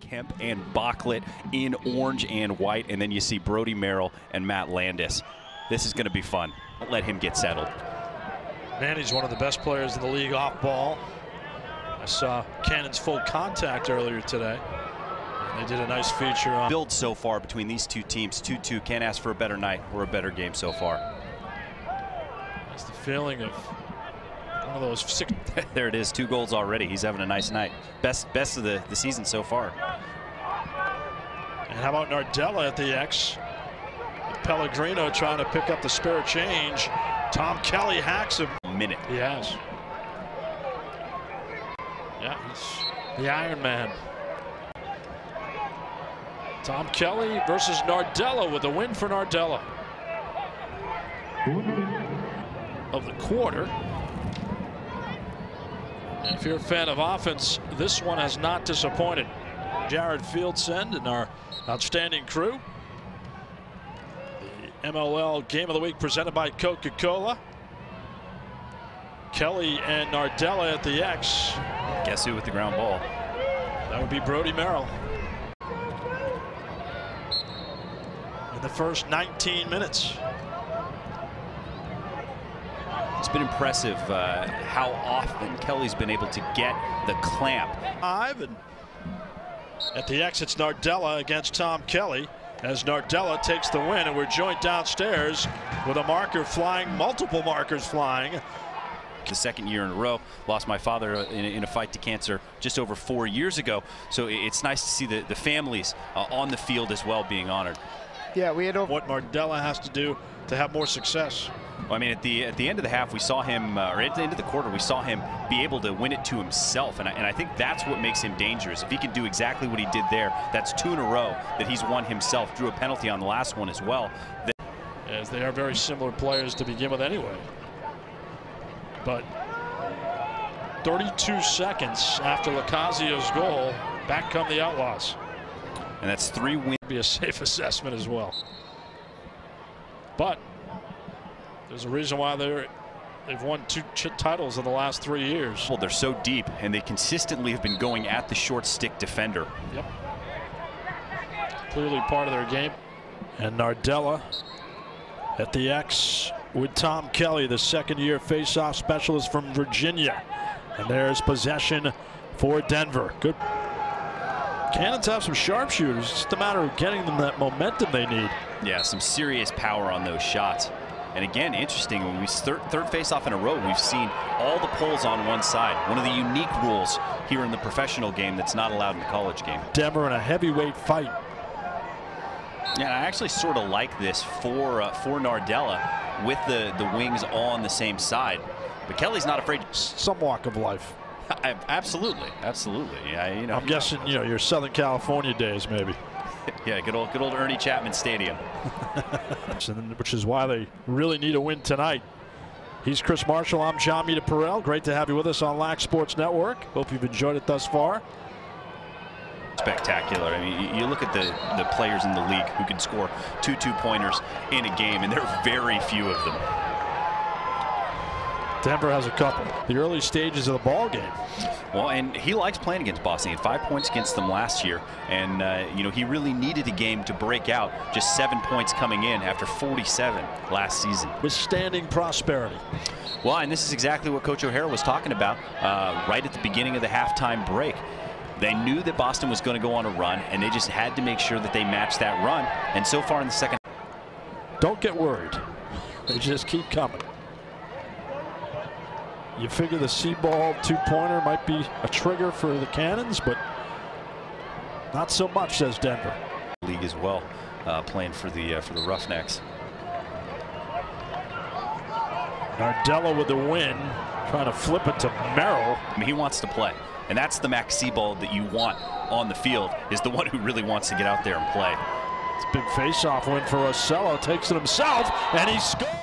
Kemp and Bocklet in orange and white, and then you see Brody Merrill and Matt Landis. This is going to be fun. Don't let him get settled. Manny's one of the best players in the league off ball. I saw Cannon's full contact earlier today. And they did a nice feature on build so far between these two teams. 2-2, can't ask for a better night or a better game so far. That's the feeling of one of those 6. There it is, 2 goals already. He's having a nice night. Best of the season so far. And how about Nardella at the X? With Pellegrino trying to pick up the spare change. Tom Kelly hacks him. Minute. He has. Yeah, he's the Iron Man. Tom Kelly versus Nardella with a win for Nardella. Of the quarter. And if you're a fan of offense, this one has not disappointed. Jared Fieldsend and our outstanding crew. The MLL Game of the Week presented by Coca-Cola. Kelly and Nardella at the X. Guess who with the ground ball? That would be Brody Merrill. In the first 19 minutes. It's been impressive how often Kelly's been able to get the clamp. And at the X, it's Nardella against Tom Kelly as Nardella takes the win, and we're joined downstairs with a marker flying, multiple markers flying. The second year in a row. Lost my father in a fight to cancer just over 4 years ago. So it's nice to see the families on the field as well being honored. Yeah, we had what Nardella has to do to have more success. Well, I mean, at the end of the half, we saw him, or at the end of the quarter, we saw him be able to win it to himself, and I think that's what makes him dangerous. If he can do exactly what he did there, that's 2 in a row that he's won himself. Drew a penalty on the last one as well. As they are very similar players to begin with anyway. But 32 seconds after Lacasio's goal, back come the Outlaws. And that's 3 wins. Be a safe assessment as well. But there's a reason why they've won 2 titles in the last 3 years. Well, they're so deep, and they consistently have been going at the short stick defender. Yep. Clearly part of their game. And Nardella at the X with Tom Kelly, the second-year face-off specialist from Virginia. And there's possession for Denver. Good. Cannons have some sharpshooters. It's just a matter of getting them that momentum they need. Yeah, some serious power on those shots. And again, interesting, when we third face-off in a row, we've seen all the poles on one side. One of the unique rules here in the professional game that's not allowed in the college game. Denver in a heavyweight fight. Yeah, I actually sort of like this for Nardella with the wings on the same side. But Kelly's not afraid. Some walk of life. Absolutely, absolutely. Yeah, you know. I'm guessing, you know, your Southern California days, maybe. Yeah, good old Ernie Chapman Stadium. Which is why they really need a win tonight. He's Chris Marshall. I'm John Mita Perel. Great to have you with us on Lax Sports Network. Hope you've enjoyed it thus far. Spectacular. I mean, you look at the players in the league who can score 2 2-pointers in a game, and there are very few of them. Denver has a couple. The early stages of the ball game. Well, and he likes playing against Boston. He had 5 points against them last year, and you know, he really needed a game to break out. Just 7 points coming in after 47 last season. Withstanding prosperity. Well, and this is exactly what Coach O'Hara was talking about right at the beginning of the halftime break. They knew that Boston was going to go on a run, and they just had to make sure that they matched that run. And so far in the second, don't get worried. They just keep coming. You figure the C-ball 2-pointer might be a trigger for the Cannons, but not so much, says Denver. League as well, playing for the Roughnecks. Nardella with the win, trying to flip it to Merrill. I mean, he wants to play, and that's the Max C-ball that you want on the field, is the one who really wants to get out there and play. It's a big face-off win for Ocello, takes it himself, and he scores.